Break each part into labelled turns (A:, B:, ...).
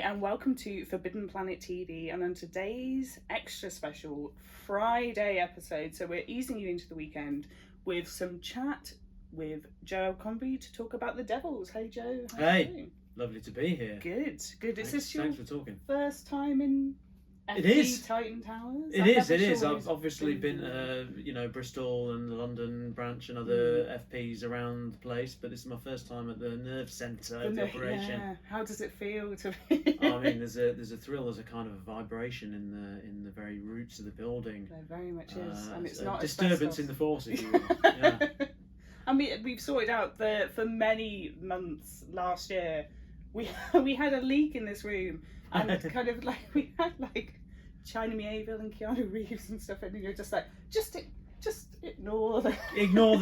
A: and welcome to Forbidden Planet TV, and on today's extra special Friday episode, so we're easing you into the weekend with some chat with Joe Abercrombie to talk about the Devils. Hey Joe, how are you doing?
B: Lovely to be here.
A: Good. Is this your
B: Thanks for talking.
A: first time in
B: It is.
A: Titan Towers?
B: It is. I've obviously been Bristol and the London branch and other FPs around the place, but this is my first time at the nerve centre of the operation.
A: Yeah. How does it feel to be?
B: I mean, there's a thrill, there's a kind of a vibration in the very roots of the building.
A: There very much is, and it's not
B: disturbance in the force, if you will. Yeah.
A: I mean, we've sorted out for many months last year. We had a leak in this room, and kind of like we had like China Mieville and Keanu Reeves and stuff, and you're just like, just ignore the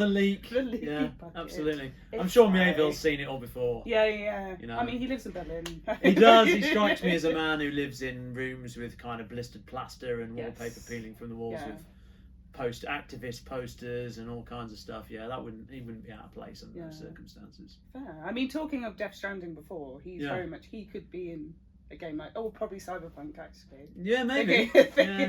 B: leak.
A: The leak
B: yeah,
A: bucket.
B: Absolutely.
A: It's
B: I'm sure
A: fine.
B: Mieville's seen it all before.
A: Yeah.
B: You know.
A: I mean, he lives in Berlin.
B: He does. He strikes me as a man who lives in rooms with kind of blistered plaster and wallpaper peeling from the walls with activist posters and all kinds of stuff. Yeah, he wouldn't be out of place under those circumstances.
A: Fair. I mean, talking of Death Stranding before, he's very much, he could be in a game like, probably Cyberpunk actually.
B: Yeah, maybe.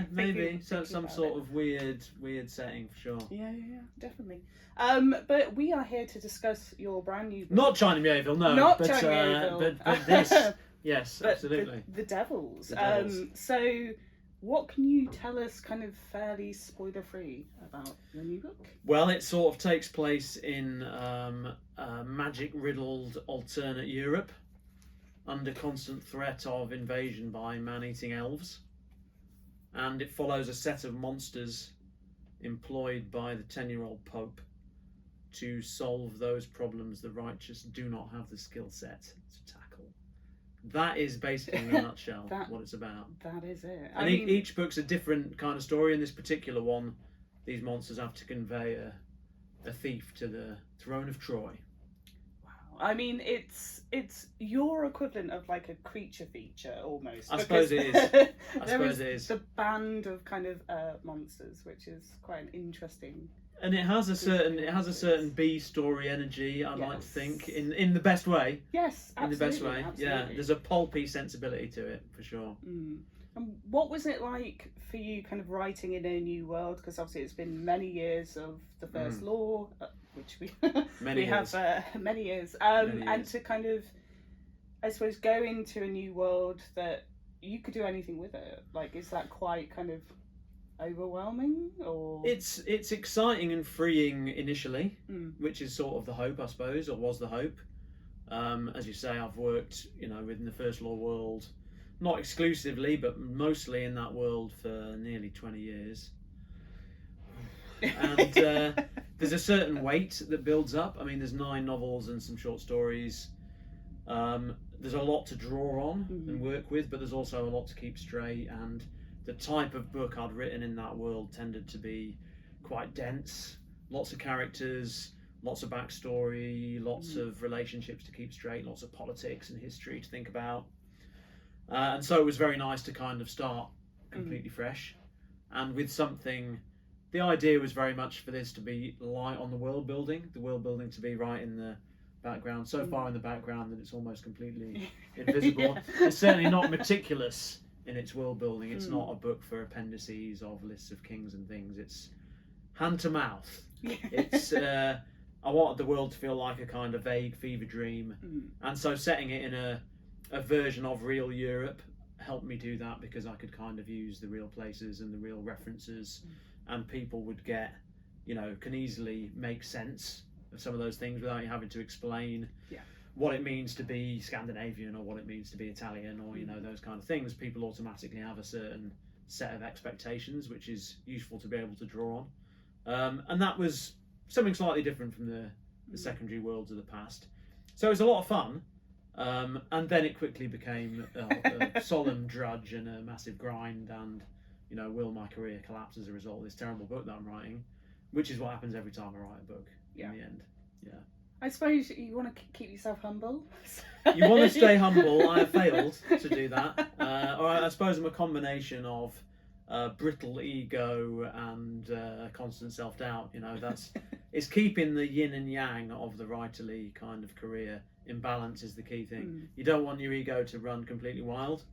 B: Maybe. So some sort of weird setting for sure.
A: Yeah, definitely. But we are here to discuss your brand new book.
B: Not China Mieville, no.
A: Not China Mieville.
B: But this. Yes,
A: but
B: absolutely.
A: The Devils.
B: The Devils.
A: So what can you tell us, kind of fairly spoiler-free, about your new book?
B: Well, it sort of takes place in magic-riddled alternate Europe, under constant threat of invasion by man-eating elves. And it follows a set of monsters employed by the 10-year-old Pope to solve those problems the righteous do not have the skill set to tackle. That is basically, in a nutshell, what it's about.
A: That is it.
B: And each book's a different kind of story. In this particular one, these monsters have to convey a thief to the throne of Troy.
A: Wow. I mean, it's your equivalent of like a creature feature almost.
B: I suppose it is.
A: There is the band of kind of monsters, which is quite an interesting.
B: And it has a certain B story energy, I like to think, in the best way.
A: Yes, absolutely.
B: In the best way.
A: Absolutely.
B: Yeah, there's a pulpy sensibility to it for sure.
A: Mm. And what was it like for you, kind of writing in a new world? Because obviously it's been many years of the First Law, which we have many years, and to kind of, I suppose, go into a new world that you could do anything with it. Like, is that quite kind of overwhelming, or
B: it's exciting and freeing initially, which is sort of the hope, I suppose, or was the hope. As you say, I've worked within the First Law world, not exclusively but mostly in that world for nearly 20 years, and there's a certain weight that builds up. I mean, there's 9 novels and some short stories. There's a lot to draw on and work with, but there's also a lot to keep straight, and the type of book I'd written in that world tended to be quite dense, lots of characters, lots of backstory, lots of relationships to keep straight, lots of politics and history to think about. And so it was very nice to kind of start completely fresh. And with something, the idea was very much for this to be light on the world building to be right in the background, so far in the background that it's almost completely invisible. It's certainly not meticulous in its world building. It's not a book for appendices of lists of kings and things. It's hand to mouth. It's I wanted the world to feel like a kind of vague fever dream, and so setting it in a version of real Europe helped me do that, because I could kind of use the real places and the real references, and people would get, can easily make sense of some of those things without you having to explain what it means to be Scandinavian or what it means to be Italian, or those kind of things. People automatically have a certain set of expectations, which is useful to be able to draw on, and that was something slightly different from the secondary worlds of the past. So it was a lot of fun, and then it quickly became a solemn drudge and a massive grind, and will my career collapse as a result of this terrible book that I'm writing, which is what happens every time I write a book in the end.
A: I suppose you want to keep yourself humble.
B: You want to stay humble. I have failed to do that. Or I suppose I'm a combination of brittle ego and constant self-doubt. it's keeping the yin and yang of the writerly kind of career in balance is the key thing. You don't want your ego to run completely wild,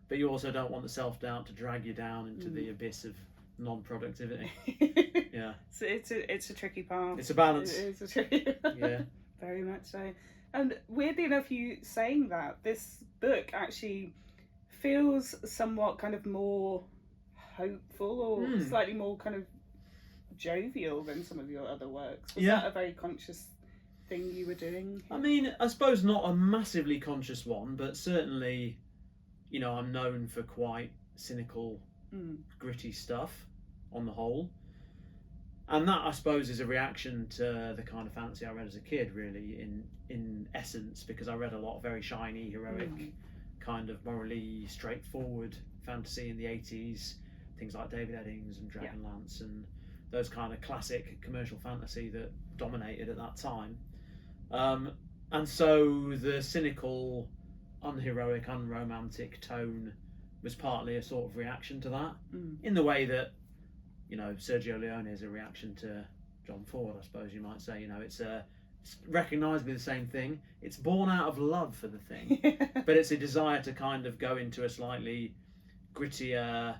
B: but you also don't want the self-doubt to drag you down into the abyss of non-productivity. Yeah.
A: So it's a tricky path.
B: It's a balance.
A: It's a tricky.
B: Yeah.
A: Very much so. And weirdly enough, you saying that, this book actually feels somewhat kind of more hopeful or slightly more kind of jovial than some of your other works. Was that a very conscious thing you were doing?
B: I mean, I suppose not a massively conscious one, but certainly, you know, I'm known for quite cynical, gritty stuff on the whole. And that, I suppose, is a reaction to the kind of fantasy I read as a kid, really, in essence, because I read a lot of very shiny, heroic, kind of morally straightforward fantasy in the 80s, things like David Eddings and Dragonlance and those kind of classic commercial fantasy that dominated at that time. And so the cynical, unheroic, unromantic tone was partly a sort of reaction to that, in the way that, you know, Sergio Leone is a reaction to John Ford, I suppose you might say. You know, it's recognisably the same thing. It's born out of love for the thing, but it's a desire to kind of go into a slightly grittier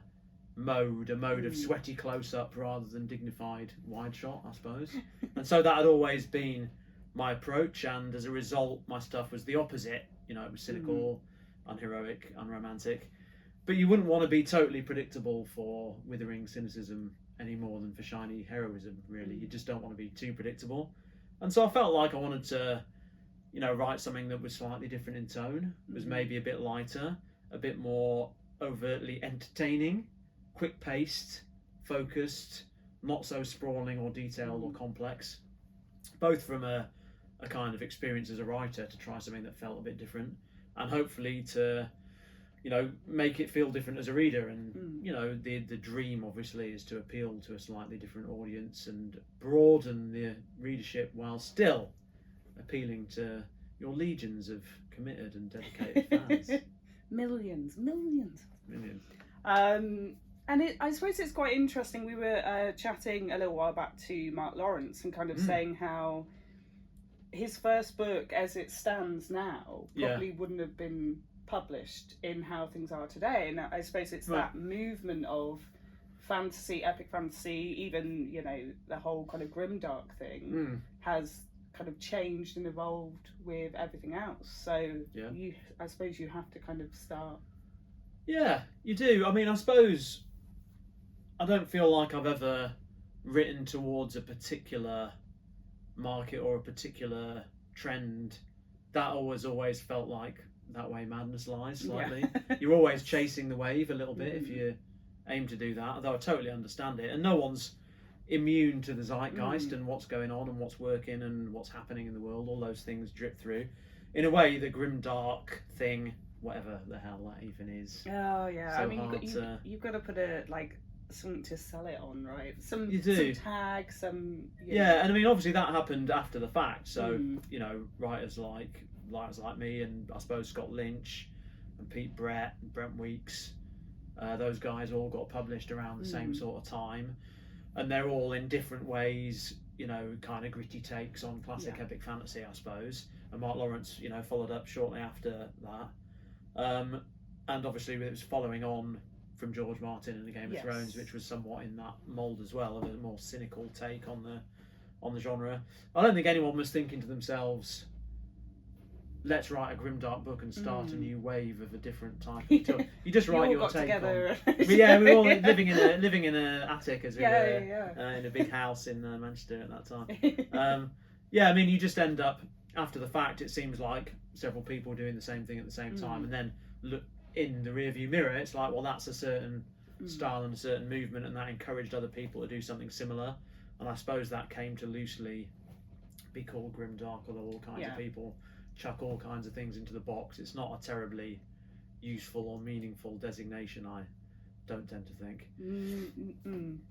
B: mode, a mode of sweaty close-up rather than dignified wide shot, I suppose. And so that had always been my approach, and as a result, my stuff was the opposite. You know, it was cynical, unheroic, unromantic. But you wouldn't want to be totally predictable for withering cynicism any more than for shiny heroism, really. You just don't want to be too predictable. And so I felt like I wanted to, you know, write something that was slightly different in tone, was maybe a bit lighter, a bit more overtly entertaining, quick-paced, focused, not so sprawling or detailed or complex, both from a kind of experience as a writer to try something that felt a bit different, and hopefully to, you know, make it feel different as a reader. And you know, the dream obviously is to appeal to a slightly different audience and broaden the readership while still appealing to your legions of committed and dedicated fans.
A: Millions. And I suppose it's quite interesting. We were chatting a little while back to Mark Lawrence and kind of saying how his first book, as it stands now, probably wouldn't have been published in how things are today. And I suppose it's that movement of fantasy, epic fantasy, even, you know, the whole kind of grimdark thing has kind of changed and evolved with everything else. So I suppose you have to kind of start.
B: Yeah, you do. I mean, I suppose I don't feel like I've ever written towards a particular market or a particular trend. That always felt like that way madness lies slightly. You're always chasing the wave a little bit if you aim to do that, although I totally understand it. And no one's immune to the zeitgeist and what's going on and what's working and what's happening in the world. All those things drip through. In a way, the grimdark thing, whatever the hell that even is.
A: Oh yeah,
B: so
A: I mean you've got to put a something to sell it on, right? Some tag, some.
B: Yeah, and I mean obviously that happened after the fact. So you know, writers like me, and I suppose Scott Lynch and Pete Brett and Brent Weeks, those guys all got published around the same sort of time, and they're all in different ways, you know, kind of gritty takes on classic epic fantasy, I suppose. And Mark Lawrence, you know, followed up shortly after that, and obviously it was following on from George Martin and the Game of Thrones, which was somewhat in that mould as well, of a more cynical take on the genre. I don't think anyone was thinking to themselves, let's write a grimdark book and start a new wave of a different type of tour. You just write your take
A: together.
B: on. We're all living in an attic, as it were, in a big house in Manchester at that time. I mean, you just end up after the fact. It seems like several people doing the same thing at the same time, and then look in the rearview mirror. It's like, well, that's a certain style and a certain movement, and that encouraged other people to do something similar. And I suppose that came to loosely be called grimdark, although all kinds of people chuck all kinds of things into the box. It's not a terribly useful or meaningful designation, I don't tend to think.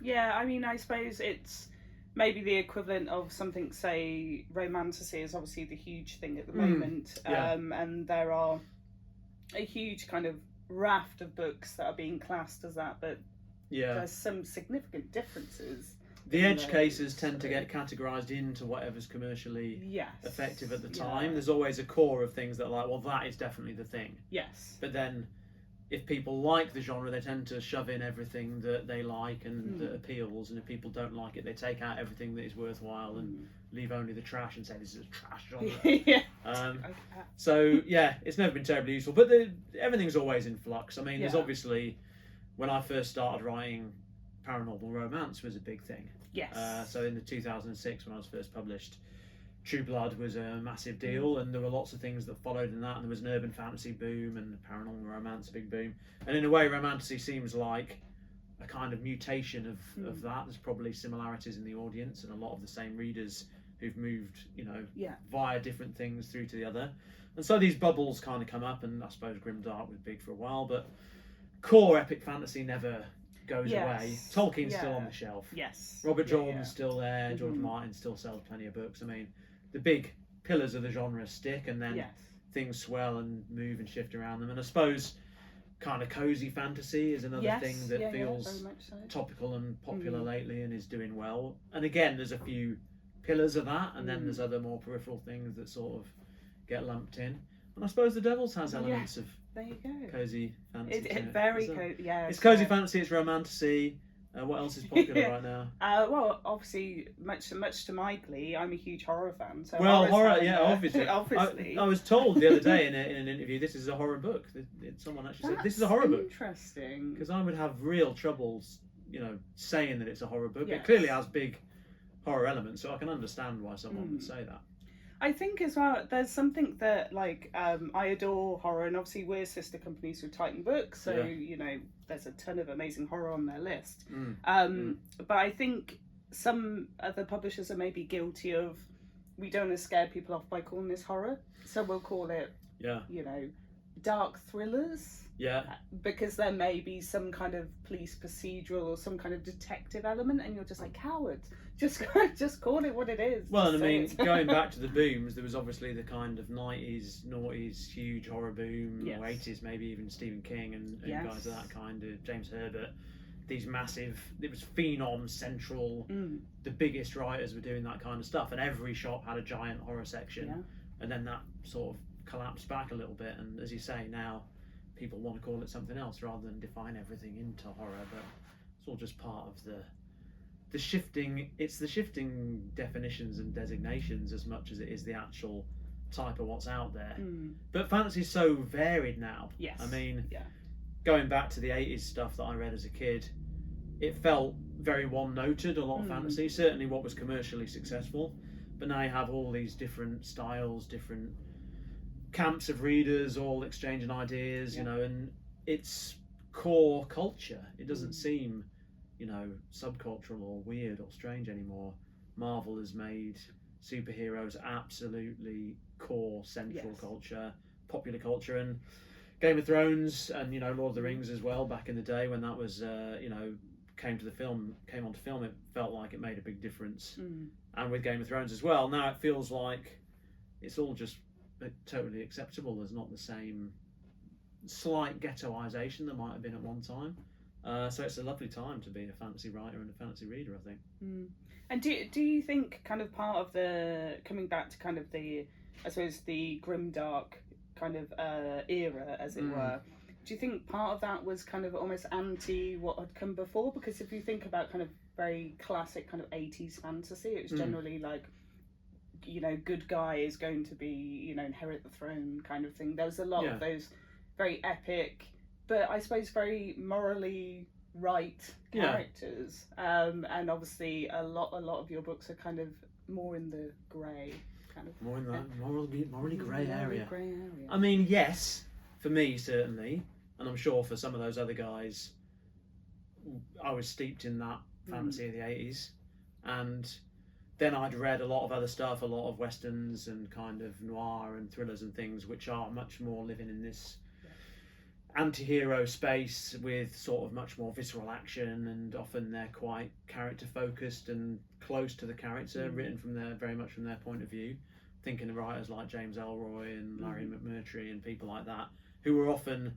A: Yeah, I mean, I suppose it's maybe the equivalent of something, say, romantasy is obviously the huge thing at the moment, and there are a huge kind of raft of books that are being classed as that, but there's some significant differences
B: The edge cases tend to get categorised into whatever's commercially effective at the time. There's always a core of things that are like, well, that is definitely the thing.
A: Yes.
B: But then, if people like the genre, they tend to shove in everything that they like and that appeals. And if people don't like it, they take out everything that is worthwhile and leave only the trash and say this is a trash genre. So yeah, it's never been terribly useful. But everything's always in flux. I mean, there's obviously, when I first started writing, paranormal romance was a big thing.
A: Yes.
B: So in the 2006, when I was first published, True Blood was a massive deal, and there were lots of things that followed in that, and there was an urban fantasy boom and paranormal romance, a big boom. And in a way, romantasy seems like a kind of mutation of that. There's probably similarities in the audience and a lot of the same readers who've moved, via different things through to the other. And so these bubbles kind of come up, and I suppose grimdark was big for a while, but core epic fantasy never goes away. Tolkien's still on the shelf.
A: Yes.
B: Robert Jordan's still there. George Martin still sells plenty of books. I mean, the big pillars of the genre stick, and then things swell and move and shift around them. And I suppose kind of cozy fantasy is another thing that feels topical and popular lately and is doing well. And again, there's a few pillars of that, and then there's other more peripheral things that sort of get lumped in. And I suppose the Devils has elements of
A: there you go.
B: Cozy fantasy.
A: It's
B: cozy fantasy. It's romantasy. What else is popular right now?
A: Well, obviously, much to my glee, I'm a huge horror fan. So
B: horror, obviously. I was told the other day in an interview, this is a horror book. Someone actually said this is a horror book.
A: Interesting.
B: Because I would have real troubles, saying that it's a horror book. It clearly has big horror elements, so I can understand why someone would say that.
A: I think as well, there's something that I adore horror, and obviously we're sister companies with Titan Books, so there's a ton of amazing horror on their list. But I think some other publishers are maybe guilty of, we don't want to scare people off by calling this horror, so we'll call it dark thrillers.
B: Yeah.
A: Because there may be some kind of police procedural or some kind of detective element, and you're just like, cowards. Just call it what it is.
B: Well, I mean, going back to the booms, there was obviously the kind of 90s, noughties, huge horror boom, or 80s, maybe even Stephen King and guys of that kind, of James Herbert. These massive, it was Phenom Central, the biggest writers were doing that kind of stuff, and every shop had a giant horror section. And then that sort of collapsed back a little bit, and as you say, now people want to call it something else rather than define everything into horror, but it's all just part of the shifting. It's the shifting definitions and designations as much as it is the actual type of what's out there. But fantasy's so varied now. I mean, going back to the 80s stuff that I read as a kid, it felt very one-noted, a lot of fantasy, certainly what was commercially successful, but now you have all these different styles, different camps of readers all exchanging ideas, and it's core culture. It doesn't seem, subcultural or weird or strange anymore. Marvel has made superheroes absolutely core central culture, popular culture, and Game of Thrones and Lord of the Rings as well. Back in the day when that was came onto film, it felt like it made a big difference. And with Game of Thrones as well, now it feels like it's all just totally acceptable. There's not the same slight ghettoization there might have been at one time. So it's a lovely time to be a fantasy writer and a fantasy reader, I think.
A: And do you think kind of part of the, coming back to kind of the, I suppose, the grimdark kind of era, as it were, do you think part of that was kind of almost anti what had come before? Because if you think about kind of very classic kind of 80s fantasy, it was generally like, good guy is going to be, inherit the throne kind of thing. There was a lot of those very epic, but I suppose very morally right characters. And obviously a lot of your books are kind of more in the grey kind of. More in that
B: morally grey area. I mean, yes, for me certainly, and I'm sure for some of those other guys, I was steeped in that fantasy of the 80s, and then I'd read a lot of other stuff, a lot of westerns and kind of noir and thrillers and things, which are much more living in this anti-hero space with sort of much more visceral action, and often they're quite character focused and close to the character, written very much from their point of view. Thinking of writers like James Ellroy and Larry McMurtry and people like that, who were often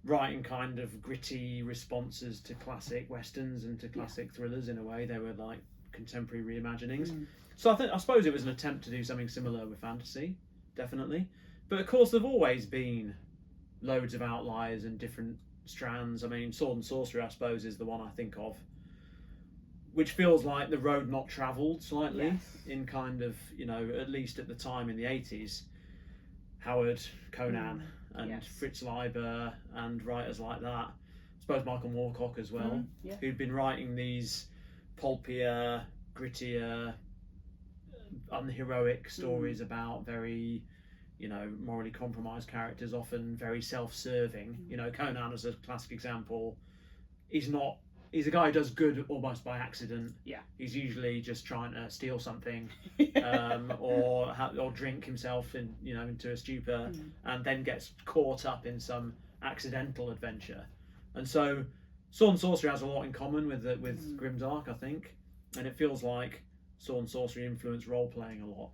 B: writing kind of gritty responses to classic westerns and to classic thrillers in a way. They were like contemporary reimaginings. So I suppose it was an attempt to do something similar with fantasy, definitely. But of course, there've always been loads of outliers and different strands. I mean, Sword and Sorcery, I suppose, is the one I think of, which feels like the road not travelled slightly, in kind of, you know, at least at the time in the 80s, Howard, Conan, and Fritz Leiber and writers like that. I suppose Michael Moorcock as well, who'd been writing these pulpier, grittier, unheroic stories about very, you know, morally compromised characters, often very self-serving. You know, Conan as a classic example, he's a guy who does good almost by accident. He's usually just trying to steal something, or drink himself into a stupor, and then gets caught up in some accidental adventure. And so Sword and Sorcery has a lot in common with Grimdark, I think, and it feels like Sword and Sorcery influenced role playing a lot.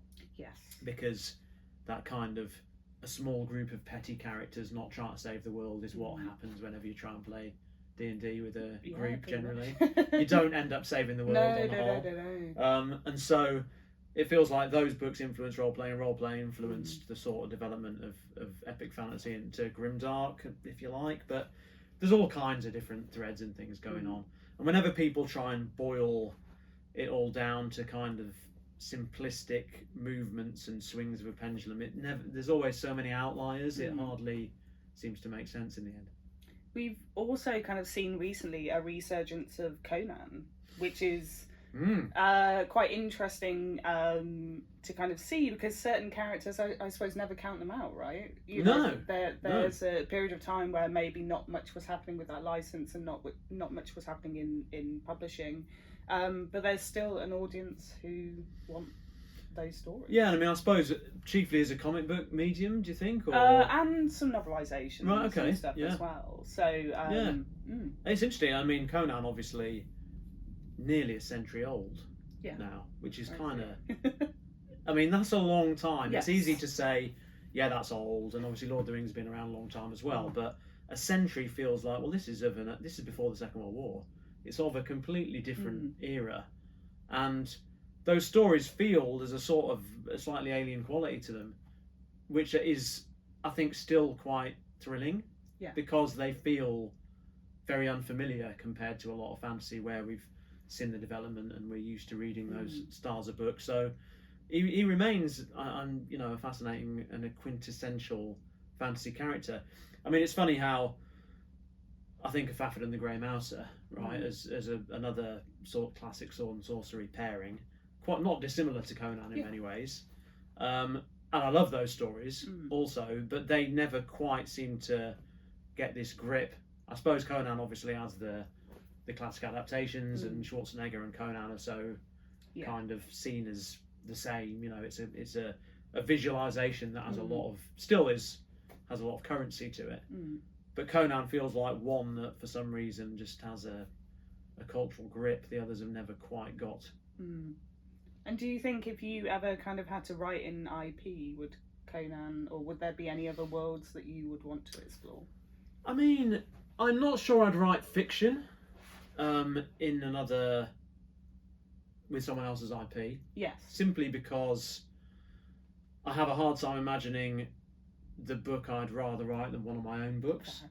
B: Because that kind of a small group of petty characters not trying to save the world is what happens whenever you try and play D&D with a group. Generally, you don't end up saving the world on the whole. And so it feels like those books influenced role playing, and role playing influenced the sort of development of epic fantasy into grimdark, if you like. But there's all kinds of different threads and things going on. And whenever people try and boil it all down to kind of simplistic movements and swings of a pendulum, there's always so many outliers, it hardly seems to make sense in the end.
A: We've also kind of seen recently a resurgence of Conan, which is quite interesting to kind of see, because certain characters, I suppose, never count them out, right? There's a period of time where maybe not much was happening with that license, and not much was happening in publishing, but there's still an audience who want those stories.
B: Yeah, I mean, I suppose chiefly as a comic book medium, do you think? Or...
A: and some novelisations and stuff as well. So,
B: It's interesting. I mean, Conan, obviously, nearly a century old now, which is kind of... I mean, that's a long time. It's easy to say, yeah, that's old, and obviously Lord of the Rings has been around a long time as well, but a century feels like, well, this is before the Second World War. It's of a completely different era, and those stories feel there's a sort of a slightly alien quality to them, which is, I think, still quite thrilling, because they feel very unfamiliar compared to a lot of fantasy where we've seen the development and we're used to reading those styles of books. So he remains, a fascinating and a quintessential fantasy character. I mean, it's funny how I think of Fafhrd and the Grey Mouser, right, as another sort of classic sword and sorcery pairing, quite not dissimilar to Conan in many ways. And I love those stories also, but they never quite seem to get this grip. I suppose Conan obviously has the classic adaptations, and Schwarzenegger and Conan are so kind of seen as the same. You know, it's a visualization that has a lot of currency to it. But Conan feels like one that for some reason just has a cultural grip the others have never quite got.
A: And do you think if you ever kind of had to write in IP, would Conan, or would there be any other worlds that you would want to explore?
B: I mean, I'm not sure I'd write fiction with someone else's IP.
A: Yes.
B: Simply because I have a hard time imagining the book I'd rather write than one of my own books.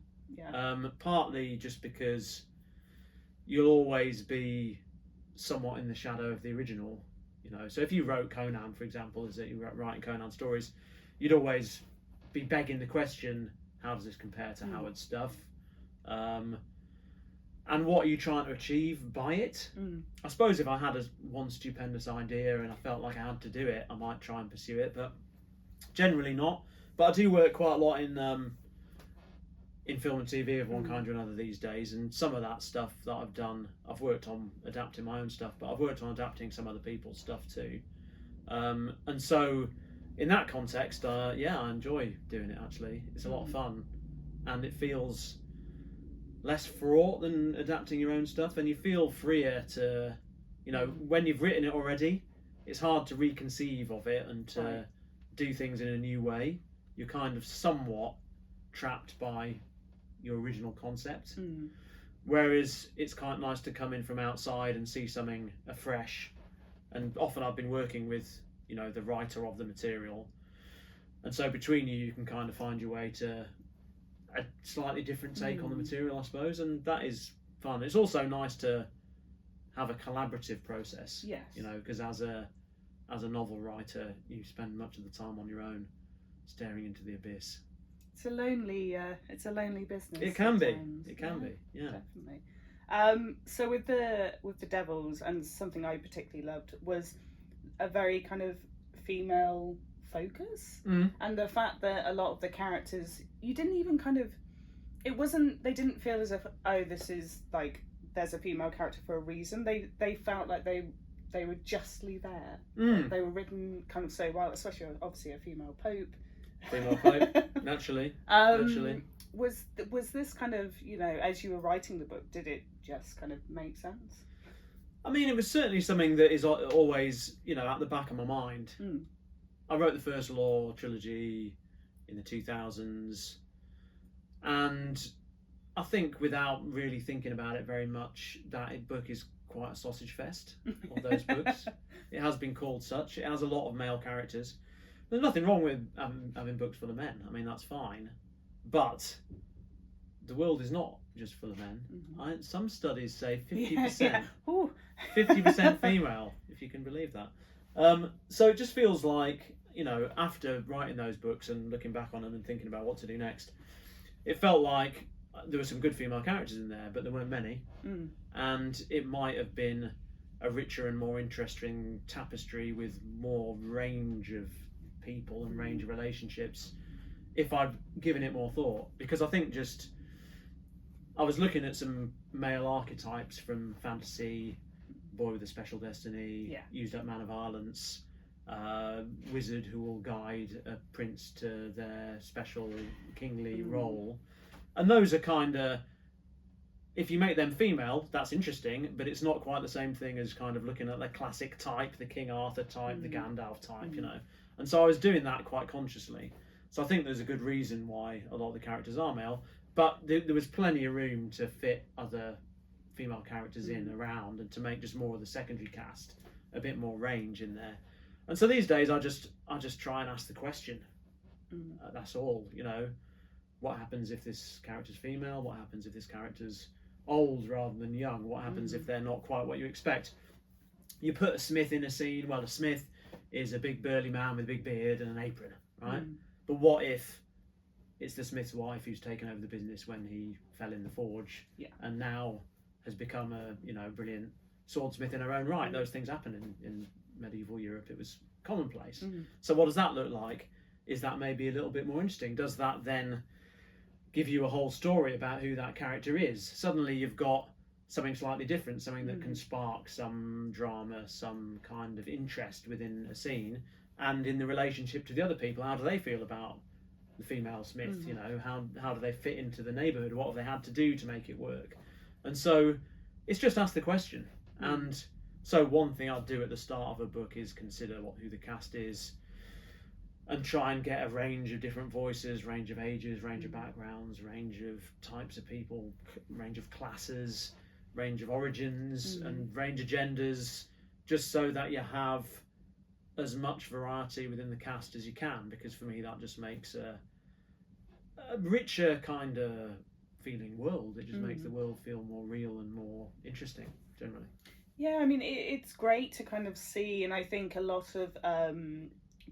B: Partly just because you'll always be somewhat in the shadow of the original. You know, so if you wrote Conan, for example, as you were writing Conan stories, you'd always be begging the question, how does this compare to Howard's stuff? And what are you trying to achieve by it? I suppose if I had one stupendous idea and I felt like I had to do it, I might try and pursue it, but generally not. But I do work quite a lot in film and TV of one kind or another these days, and some of that stuff that I've done, I've worked on adapting my own stuff, but I've worked on adapting some other people's stuff too. And so in that context, I enjoy doing it actually. It's a lot of fun, and it feels less fraught than adapting your own stuff, and you feel freer to, when you've written it already, it's hard to reconceive of it and to do things in a new way. You're kind of somewhat trapped by your original concept, whereas it's kind of nice to come in from outside and see something afresh and often I've been working with, you know, the writer of the material, and so between you can kind of find your way to a slightly different take on the material, I suppose, and that is fun. It's also nice to have a collaborative process,
A: yes,
B: you know, because as a novel writer, you spend much of the time on your own, staring into the abyss.
A: It's a lonely business.
B: It can be.
A: Sometimes.
B: It can be. Yeah.
A: Definitely. So with the Devils, and something I particularly loved was a very kind of female focus, and the fact that a lot of the characters, you didn't even kind of, they didn't feel as if, oh, this is like there's a female character for a reason. They felt like they were justly there. They were written kind of so well, especially obviously a female pope.
B: Naturally.
A: Was this kind of, you know, as you were writing the book, did it just kind of make sense?
B: I mean, it was certainly something that is always, you know, at the back of my mind. I wrote the first Law trilogy in the 2000s, and I think without really thinking about it very much, that book is quite a sausage fest of those books. It has been called such. It has a lot of male characters. There's nothing wrong with having books full of men. I mean, that's fine. But the world is not just full of men. Some studies say 50%. 50% female, if you can believe that. So it just feels like, you know, after writing those books and looking back on them and thinking about what to do next, it felt like there were some good female characters in there, but there weren't many. And it might have been a richer and more interesting tapestry with more range of people and range of relationships if I'd given it more thought. Because I think I was looking at some male archetypes from fantasy, boy with a special destiny, used up man of violence, wizard who will guide a prince to their special kingly role, and those are kind of, if you make them female, that's interesting, but it's not quite the same thing as kind of looking at the classic type, the King Arthur type, the Gandalf type, you know. And so I was doing that quite consciously. So I think there's a good reason why a lot of the characters are male, but there was plenty of room to fit other female characters in around, and to make just more of the secondary cast, a bit more range in there. And so these days I just try and ask the question. That's all, you know. What happens if this character's female? What happens if this character's old rather than young? What happens if they're not quite what you expect? You put a smith in a scene, well, a smith is a big burly man with a big beard and an apron, right? But what if it's the smith's wife who's taken over the business when he fell in the forge, and now has become a, you know, brilliant swordsmith in her own right? Those things happen in medieval Europe. It was commonplace. So what does that look like? Is that maybe a little bit more interesting? Does that then give you a whole story about who that character is? Suddenly you've got something slightly different, something that can spark some drama, some kind of interest within a scene, and in the relationship to the other people. How do they feel about the female smith? You know, how do they fit into the neighbourhood? What have they had to do to make it work? And so it's just ask the question. And so one thing I'd do at the start of a book is consider who the cast is, and try and get a range of different voices, range of ages, range of backgrounds, range of types of people, range of classes, range of origins, and range of genders, just so that you have as much variety within the cast as you can, because for me that just makes a richer kind of feeling world. It just makes the world feel more real and more interesting generally. Yeah,
A: I mean, it's great to kind of see, and I think a lot of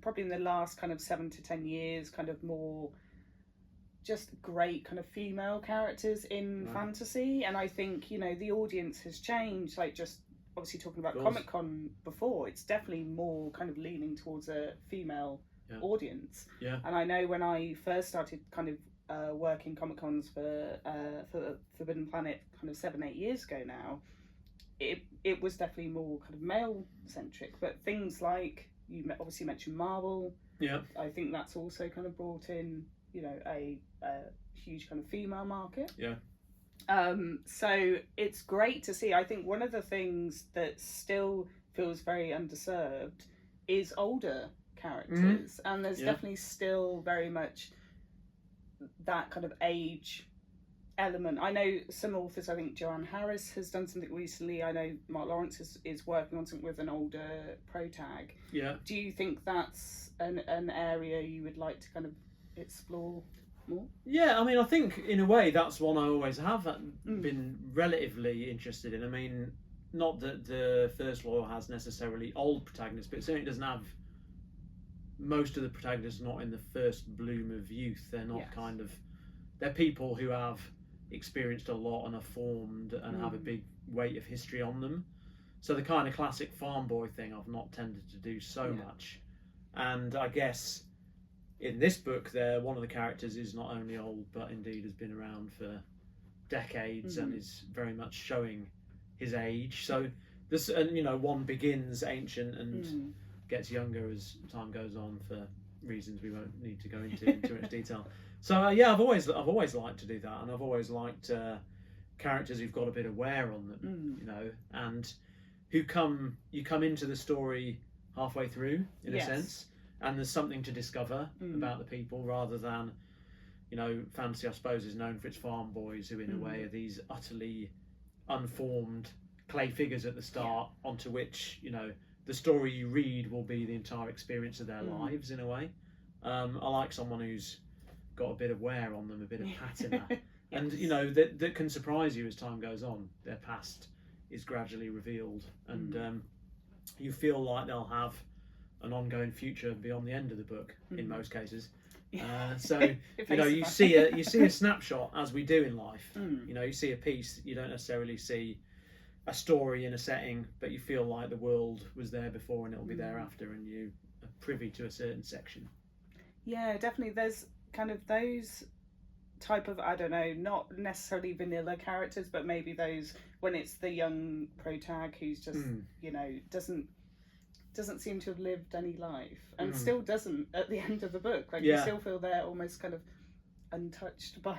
A: probably in the last kind of 7 to 10 years, kind of more just great kind of female characters in fantasy. And I think, you know, the audience has changed, like just obviously talking about Comic-Con before, it's definitely more kind of leaning towards a female audience. And I know when I first started kind of working Comic-Cons for Forbidden Planet kind of 7-8 years ago now, it was definitely more kind of male centric, but things like you obviously mentioned Marvel. I think that's also kind of brought in, you know, a huge kind of female market. So it's great to see. I think one of the things that still feels very underserved is older characters, and there's definitely still very much that kind of age element. I know some authors, I think Joanne Harris has done something recently. I know Mark Lawrence is working on something with an older protag.
B: Yeah.
A: Do you think that's an area you would like to kind of explore more?
B: Yeah, I mean, I think in a way that's one I always have been relatively interested in. I mean, not that the First Law has necessarily old protagonists, but it certainly doesn't have most of the protagonists not in the first bloom of youth. They're not kind of, they're people who have experienced a lot and are formed and have a big weight of history on them. So the kind of classic farm boy thing I've not tended to do so much. And I guess in this book there, one of the characters is not only old but indeed has been around for decades and is very much showing his age. So this, and you know, one begins ancient and gets younger as time goes on for reasons we won't need to go into in too much detail. So yeah, I've always liked to do that, and I've always liked characters who've got a bit of wear on them, you know, and you come into the story halfway through in a sense, and there's something to discover about the people rather than, you know, fantasy I suppose is known for its farm boys who in a way are these utterly unformed clay figures at the start onto which, you know, the story you read will be the entire experience of their lives in a way. I like someone who's got a bit of wear on them, a bit of patina, and you know that can surprise you as time goes on. Their past is gradually revealed, and you feel like they'll have an ongoing future beyond the end of the book in most cases. So you know, you see a snapshot as we do in life. You know, you see a piece, you don't necessarily see a story in a setting, but you feel like the world was there before and it'll be there after, and you are privy to a certain section. Yeah,
A: definitely. There's kind of those type of, I don't know, not necessarily vanilla characters, but maybe those when it's the young protag who's just you know doesn't seem to have lived any life and still doesn't at the end of the book. Like you still feel they're almost kind of untouched by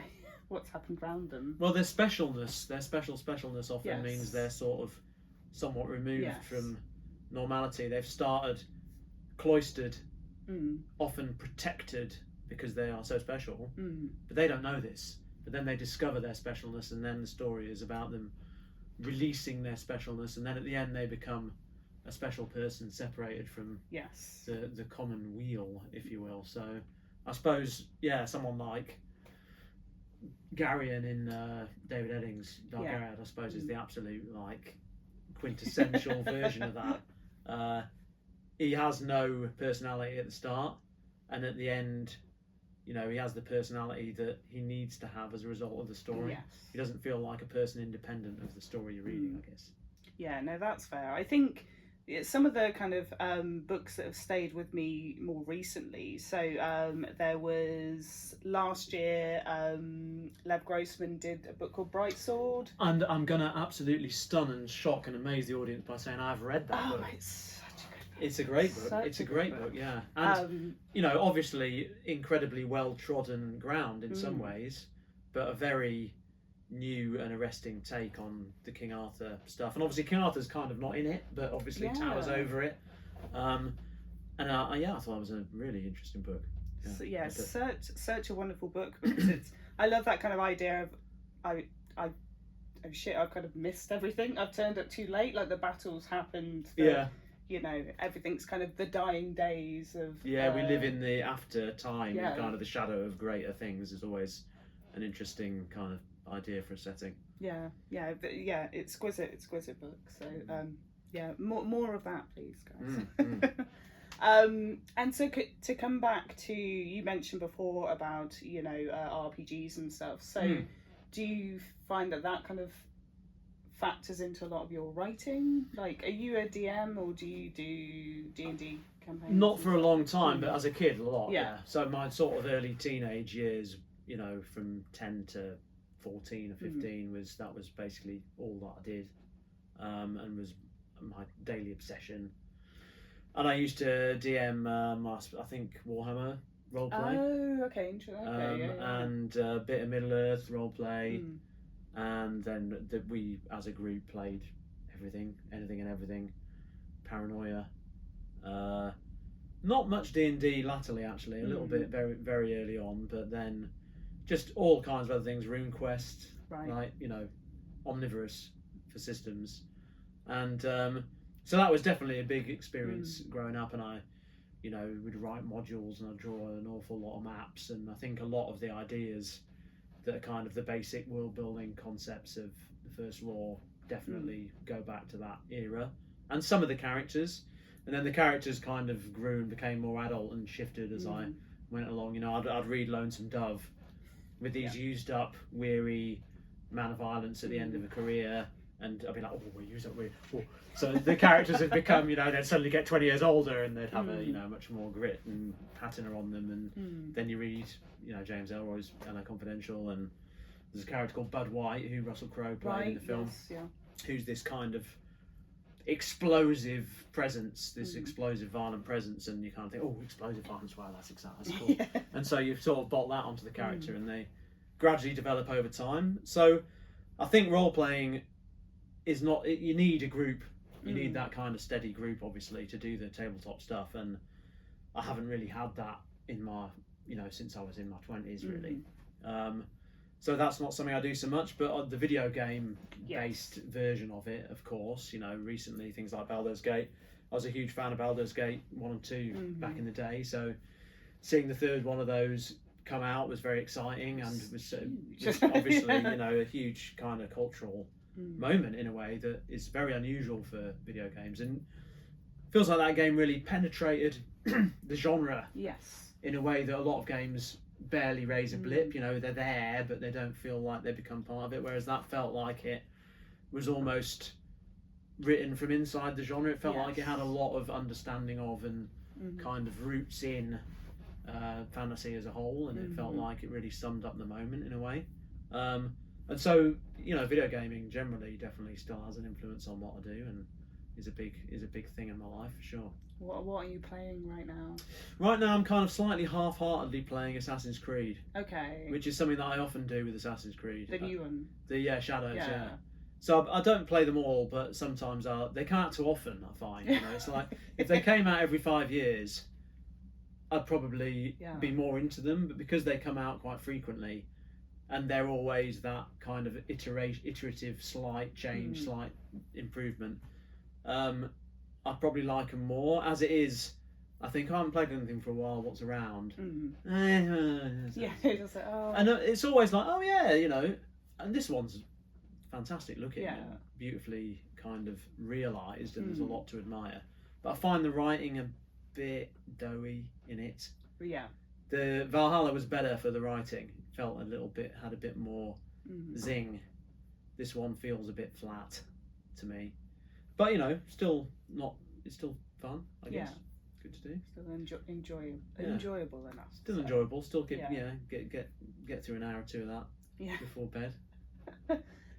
A: what's happened around them.
B: Well, their specialness, their specialness often means they're sort of somewhat removed from normality. They've started cloistered, often protected because they are so special, but they don't know this. But then they discover their specialness, and then the story is about them releasing their specialness, and then at the end they become a special person separated from the common wheel, if you will. So I suppose, someone like Garrion in David Eddings' Dark Ariad, I suppose, is the absolute like quintessential version of that. He has no personality at the start, and at the end, you know, he has the personality that he needs to have as a result of the story. He doesn't feel like a person independent of the story you're reading, I guess. Yeah, no, that's fair. I think some of the kind of books that have stayed with me more recently. So there was last year, Lev Grossman did a book called Bright Sword. And I'm going to absolutely stun and shock and amaze the audience by saying I've read that book. It's a great book. It's a great book, yeah. And, you know, obviously incredibly well-trodden ground in some ways, but a very new and arresting take on the King Arthur stuff. And obviously King Arthur's kind of not in it, but obviously towers over it. And I thought it was a really interesting book.
A: Such a wonderful book, because I love that kind of idea of I've kind of missed everything. I've turned up too late, like the battles happened. You know, everything's kind of the dying days of...
B: we live in the after time, kind of the shadow of greater things is always an interesting kind of idea for a setting. Exquisite book. So more of that, please, guys. And so to come back to, you mentioned before about, you know, RPGs and stuff. So do you find that kind of factors into a lot of your writing? Like, are you a DM or do you do D&D campaigns? Not for a long time, but as a kid, a lot. So my sort of early teenage years, you know, from 10 to 14 or 15 that was basically all that I did, and was my daily obsession. And I used to DM I think Warhammer roleplay.
A: Oh, okay, interesting.
B: And a bit of Middle Earth roleplay, and then we as a group played anything and everything. Paranoia. Not much D&D latterly, actually. A little bit very very early on, but then just all kinds of other things. RuneQuest,
A: Right.
B: like omnivorous for systems, and so that was definitely a big experience growing up. And I, would write modules and I'd draw an awful lot of maps, and I think a lot of the ideas that are kind of the basic world building concepts of the first law definitely go back to that era, and some of the characters, and then the characters kind of grew and became more adult and shifted as I went along. I'd read Lonesome Dove with these used up, weary man of violence at the end of a career, and I'd be like, oh, we use up weird. Oh. So the characters have become, they'd suddenly get 20 years older and they'd have a, much more grit and patina on them, and then you read, James Ellroy's LA Confidential, and there's a character called Bud White who Russell Crowe played in the film, who's this kind of explosive presence, this explosive violent presence, and you kind of think, oh, explosive violence, wow, that's cool. And so you sort of bolt that onto the character, and they gradually develop over time. So I think role playing is not, you need a group, you need that kind of steady group, obviously, to do the tabletop stuff, and I haven't really had that in my, since I was in my 20s, really. So that's not something I do so much, but the video game based version of it, of course, recently things like Baldur's Gate. I was a huge fan of Baldur's Gate 1 and 2 back in the day, so seeing the third one of those come out was very exciting, and was obviously a huge kind of cultural moment in a way that is very unusual for video games, and feels like that game really penetrated the genre in a way that a lot of games barely raise a blip. They're there, but they don't feel like they become part of it, whereas that felt like it was almost written from inside the genre. It felt like it had a lot of understanding of and kind of roots in fantasy as a whole, and it felt like it really summed up the moment in a way. And so, video gaming generally definitely still has an influence on what I do, and is a big thing in my life for sure.
A: What are you playing right now?
B: Right now I'm kind of slightly half-heartedly playing Assassin's Creed.
A: Okay.
B: Which is something that I often do with Assassin's Creed.
A: The new one.
B: The Shadows, yeah. So I don't play them all, but sometimes they come out too often, I find. It's like, if they came out every 5 years, I'd probably be more into them, but because they come out quite frequently, and they're always that kind of iterative, slight change, slight improvement, I probably like them more. As it is, I think I haven't played anything for a while. What's around?
A: Just like, oh.
B: And it's always like, oh yeah, and this one's fantastic looking, and beautifully kind of realised, and there's a lot to admire. But I find the writing a bit doughy in it.
A: Yeah.
B: The Valhalla was better for the writing. Felt had a bit more zing. This one feels a bit flat to me, but it's still fun, I guess. Good to do.
A: Still enjoyable enough.
B: Still enjoyable. Still get through an hour or two of that before bed.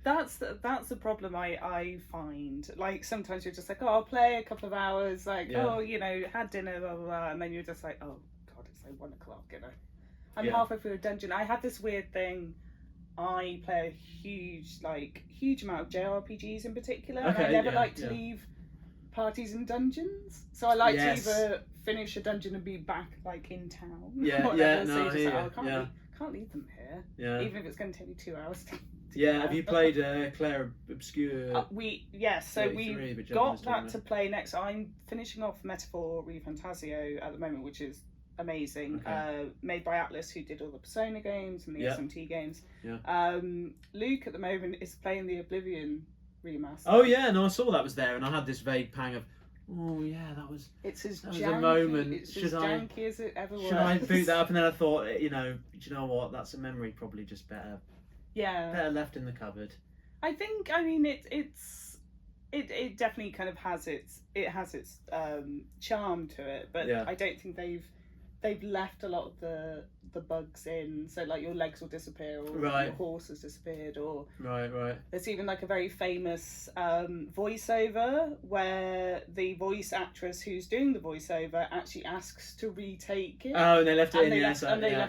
A: That's the problem I find. Like, sometimes you're just like, oh, I'll play a couple of hours, like, had dinner, blah, blah, blah, and then you're just like, oh god, it's like 1 o'clock, I'm halfway through a dungeon. I had this weird thing. I play a huge amount of JRPGs in particular, and I never like to leave parties in dungeons. So I like to either finish a dungeon and be back like in town. Can't leave them here. Yeah. Even if it's going to take me 2 hours to
B: have you played Claire Obscure?
A: We got that to play next. I'm finishing off Metaphor ReFantasio at the moment, which is amazing. Made by Atlas, who did all the Persona games and the SMT games. Luke at the moment is playing the Oblivion remaster.
B: Oh yeah, no, I saw that was there, and I had this vague pang of, oh yeah, that was a moment.
A: It's as janky as it ever was.
B: Should I boot that up? And then I thought, do you know what? That's a memory probably just better left in the cupboard.
A: I think, it definitely kind of has its charm to it, but I don't think they've left a lot of the bugs in, so like your legs will disappear, or your horse has disappeared, or there's even like a very famous voiceover where the voice actress who's doing the voiceover actually asks to retake it.
B: Oh, and they left it in.
A: They left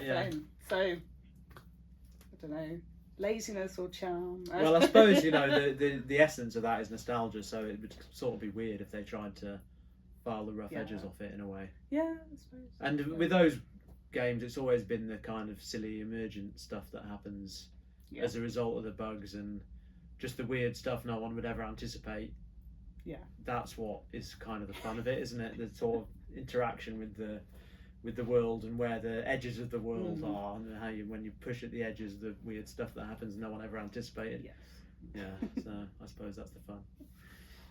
A: it in. So I don't know, laziness or charm.
B: Well, I suppose the essence of that is nostalgia, so it would sort of be weird if they tried to file the rough edges off it in a way.
A: Yeah, I suppose.
B: And with those games, it's always been the kind of silly emergent stuff that happens as a result of the bugs and just the weird stuff no one would ever anticipate.
A: Yeah,
B: that's what is kind of the fun of it, isn't it? The sort of interaction with the world and where the edges of the world are, and how when you push at the edges, the weird stuff that happens no one ever anticipated.
A: Yes.
B: Yeah, so I suppose that's the fun.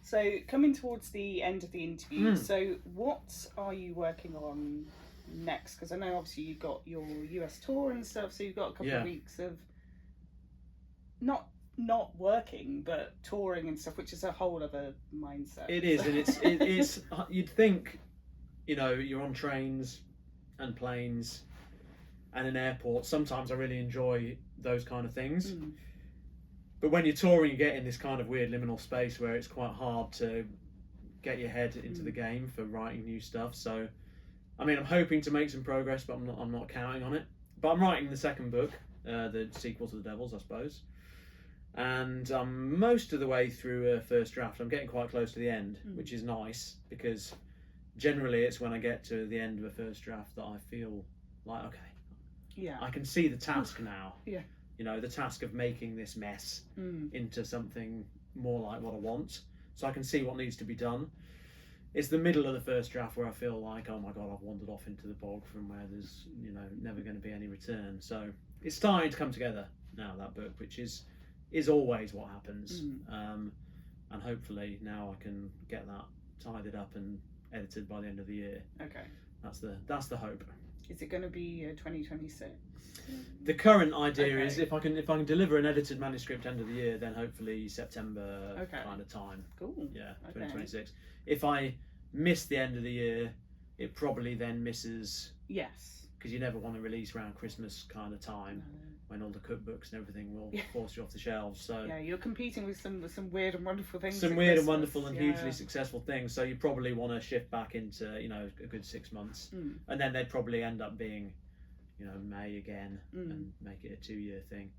A: So coming towards the end of the interview, so what are you working on next? Because I know obviously you've got your US tour and stuff, so you've got a couple of weeks of not working but touring and stuff, which is a whole other mindset.
B: It is, and it's you'd think, you're on trains and planes and in airports. Sometimes I really enjoy those kind of things. But when you're touring, you get in this kind of weird liminal space where it's quite hard to get your head into the game for writing new stuff. So, I mean, I'm hoping to make some progress, but I'm not counting on it. But I'm writing the second book, the sequel to the Devils, I suppose. And I'm most of the way through a first draft. I'm getting quite close to the end, which is nice, because generally it's when I get to the end of a first draft that I feel like, okay, I can see the task now.
A: Yeah.
B: The task of making this mess into something more like what I want. So I can see what needs to be done. It's the middle of the first draft where I feel like, oh my God, I've wandered off into the bog from where there's, never going to be any return. So it's starting to come together now, that book, which is always what happens. And hopefully now I can get that tidied up and edited by the end of the year.
A: Okay.
B: That's the hope.
A: Is it going to be 2026?
B: The current idea is if I can deliver an edited manuscript end of the year, then hopefully September kind of time.
A: Cool.
B: Yeah, 2026. If I miss the end of the year, it probably then misses.
A: Yes.
B: Because you never want to release around Christmas kind of time when all the cookbooks and everything will force you off the shelves. So
A: yeah, you're competing with some weird and wonderful things.
B: Some weird and wonderful and hugely successful things. So you probably want to shift back into a good 6 months, and then they'd probably end up being May again and make it a 2-year thing.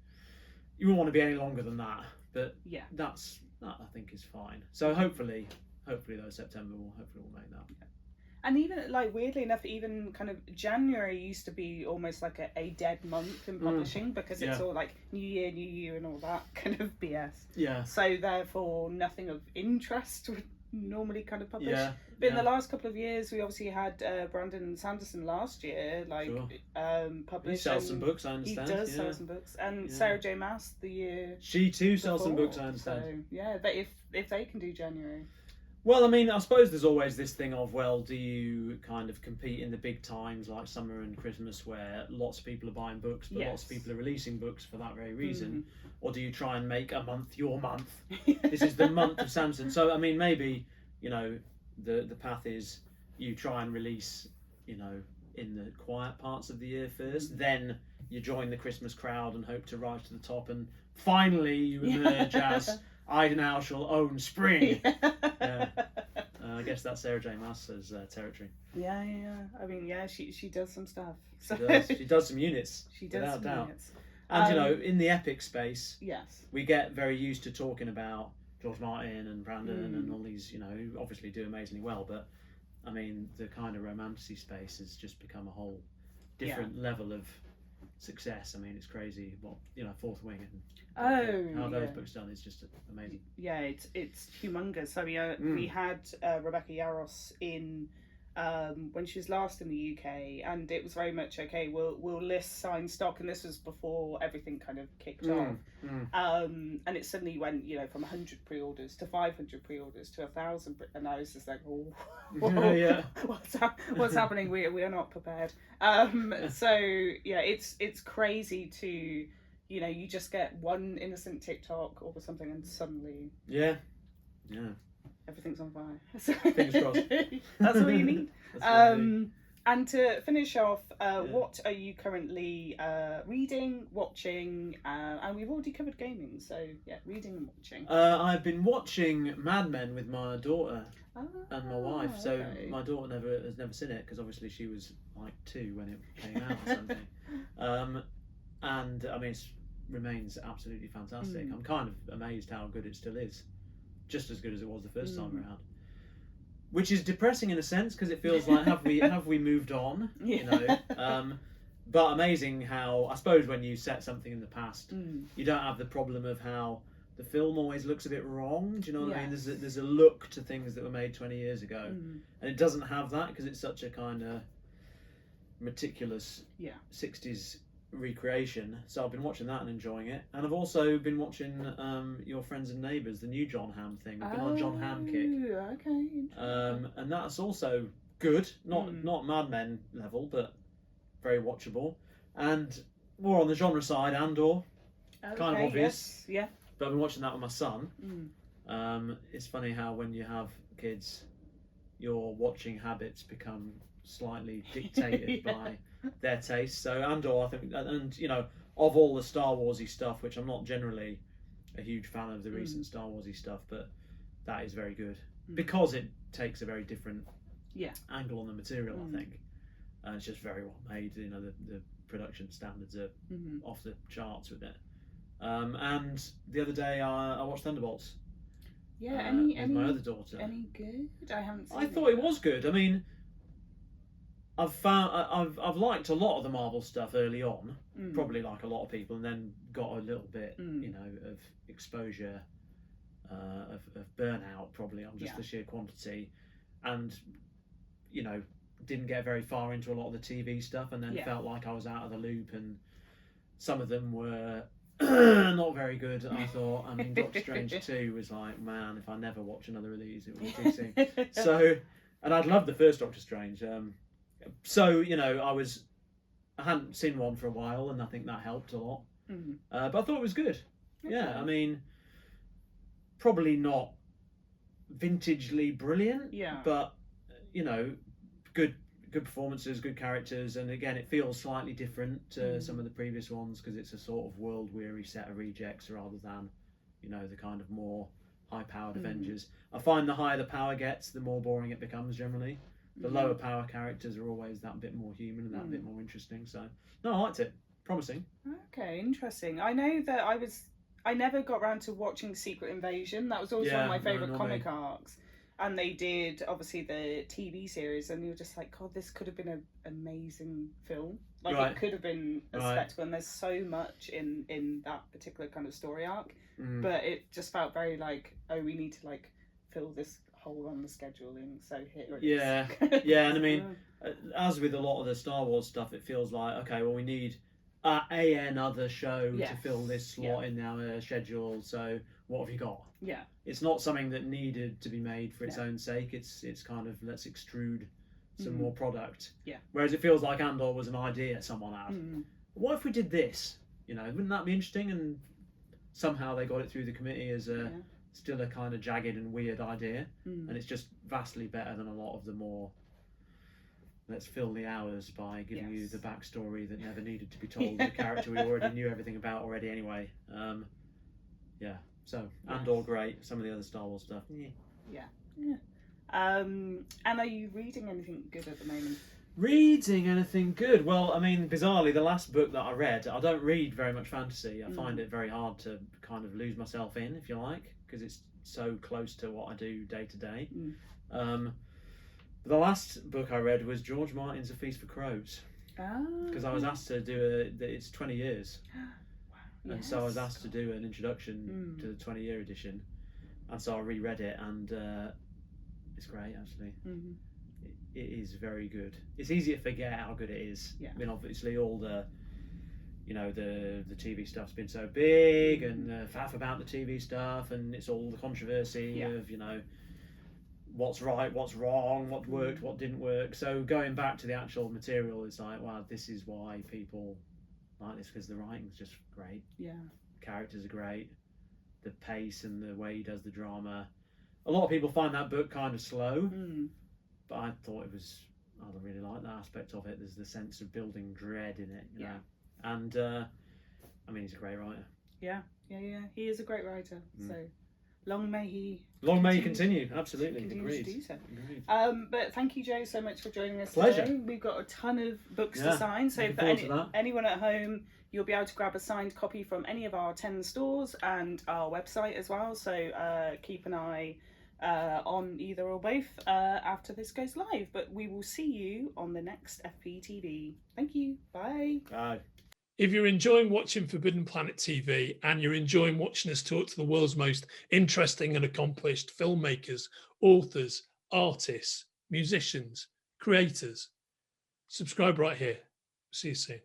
B: You wouldn't want to be any longer than that, but that I think is fine. So hopefully though September we'll make that.
A: Yeah. And even weirdly enough, even kind of January used to be almost like a dead month in publishing because it's all like New Year and all that kind of BS.
B: Yeah.
A: So therefore nothing of interest would normally kind of publish.
B: Yeah.
A: But in the last couple of years, we obviously had Brandon Sanderson last year, published.
B: He sells some books, I understand.
A: He does sell some books, and Sarah J. Maas the year.
B: She too sells some books, I understand.
A: So yeah, but if they can do January.
B: Well, I mean, I suppose there's always this thing of, well, do you kind of compete in the big times like summer and Christmas where lots of people are buying books, but lots of people are releasing books for that very reason? Or do you try and make a month your month? This is the month of Samson. So, I mean, maybe, the path is you try and release, in the quiet parts of the year first, then you join the Christmas crowd and hope to rise to the top, and finally you emerge as... I now shall own spring. I guess that's Sarah J. Maas's territory.
A: Yeah. I mean, she does some stuff. So.
B: She does some units.
A: She does
B: without
A: some
B: doubt.
A: units.
B: And in the epic space,
A: we
B: get very used to talking about George Martin and Brandon and all these, who obviously do amazingly well. But I mean, the kind of romantasy space has just become a whole different level of success. I mean, it's crazy. Fourth Wing and how those books done is just amazing.
A: Yeah, it's humongous. I mean, we had Rebecca Yaros in when she was last in the UK, and it was very much we'll list signed stock, and this was before everything kind of kicked off. And it suddenly went from 100 pre-orders to 500 pre-orders to 1,000, and I was just like, what's happening? We are not prepared. So yeah, it's crazy to you just get one innocent TikTok or something, and suddenly everything's on fire. So,
B: fingers crossed.
A: That's all you need. And to finish off, what are you currently reading, watching? And we've already covered gaming, so reading and watching.
B: I've been watching Mad Men with my daughter and my wife. So my daughter has never seen it because obviously she was like 2 when it came out or something. And I mean, it remains absolutely fantastic. I'm kind of amazed how good it still is. Just as good as it was the first time around, which is depressing in a sense because it feels like have we moved on? But amazing how, I suppose, when you set something in the past, you don't have the problem of how the film always looks a bit wrong. Do you know what I mean? There's a look to things that were made 20 years ago, and it doesn't have that because it's such a kind of meticulous 60s recreation. So I've been watching that and enjoying it, and I've also been watching Your Friends and Neighbours, the new John Hamm thing. I've been on a John Hamm kick.
A: Okay.
B: And that's also good, not Mad Men level, but very watchable, and more on the genre side. Andor, kind of obvious.
A: Yes. Yeah.
B: But I've been watching that with my son. It's funny how when you have kids, your watching habits become slightly dictated by their tastes. So Andor, I think, and you know, of all the Star Warsy stuff, which I'm not generally a huge fan of the recent Star Warsy stuff, but that is very good because it takes a very different angle on the material. I think, and it's just very well made. You know, the production standards are off the charts with it. And the other day I watched Thunderbolts.
A: Yeah,
B: with my other daughter.
A: Any good? I haven't seen
B: I thought it was good. I mean, I've liked a lot of the Marvel stuff early on, probably like a lot of people, and then got a little bit, you know, of exposure, of burnout, probably on just the sheer quantity, and you know, didn't get very far into a lot of the TV stuff, and then felt like I was out of the loop, and some of them were not very good. I thought. I mean, Doctor Strange 2 was like, man, if I never watch another of these, it will be too soon. So, and I'd loved the first Doctor Strange. So you know, I hadn't seen one for a while, and I think that helped a lot. But I thought it was good. Okay. Yeah, I mean, probably not vintagely brilliant. Yeah. But you know, good performances, good characters, and again, it feels slightly different to some of the previous ones because it's a sort of world-weary set of rejects rather than, you know, the kind of more high-powered Avengers. I find the higher the power gets, the more boring it becomes generally. The lower power characters are always that bit more human and that bit more interesting. So, no, I liked it. Promising.
A: Okay, interesting. I know that I never got around to watching Secret Invasion. That was always one of my favourite comic arcs. And they did, obviously, the TV series, and you're just like, God, this could have been an amazing film. Like, it could have been a spectacle, and there's so much in that particular kind of story arc. But it just felt very like, oh, we need to, like, fill this hole on the scheduling, so here it is.
B: Yeah, and I mean, as with a lot of the Star Wars stuff, it feels like, okay, well, we need another show to fill this slot in our schedule, so what have you got? Yeah. It's not something that needed to be made for its own sake. It's kind of, let's extrude some more product. Yeah. Whereas it feels like Andor was an idea someone had. What if we did this? You know, wouldn't that be interesting? And somehow they got it through the committee as still a kind of jagged and weird idea. And it's just vastly better than a lot of the more, let's fill the hours by giving you the backstory that never needed to be told, the character we already knew everything about already anyway. Yeah. So, Andor, great. Some of the other Star Wars stuff.
A: Yeah. And are you reading anything good at the moment?
B: Reading anything good? Well, I mean, bizarrely, the last book that I read, I don't read very much fantasy. I find it very hard to kind of lose myself in, if you like, because it's so close to what I do day to day. The last book I read was George Martin's A Feast for Crows. Because I was asked to do it's 20 years. And so I was asked to do an introduction to the 20-year edition, and so I reread it, and it's great actually. It is very good. It's easy to forget how good it is. I mean, obviously all the, you know, the TV stuff's been so big, and the faff about the TV stuff, and it's all the controversy of, you know, what's right, what's wrong, what worked, what didn't work. So going back to the actual material, it's like, wow, this is why people like this, because the writing's just great. Characters are great, the pace and the way he does the drama. A lot of people find that book kind of slow, but I thought it was, I really like that aspect of it. There's the sense of building dread in it, you know. And I mean, he's a great writer. He is a great writer. So long may he continue. Absolutely. Agreed.
A: To do so. But thank you, Joe, so much for joining us today. We've got a ton of books to sign, so for anyone at home, you'll be able to grab a signed copy from any of our 10 stores and our website as well, so keep an eye on either or both after this goes live. But we will see you on the next FPTV. Thank you. Bye.
B: Bye.
C: If you're enjoying watching Forbidden Planet TV and you're enjoying watching us talk to the world's most interesting and accomplished filmmakers, authors, artists, musicians, creators, subscribe right here. See you soon.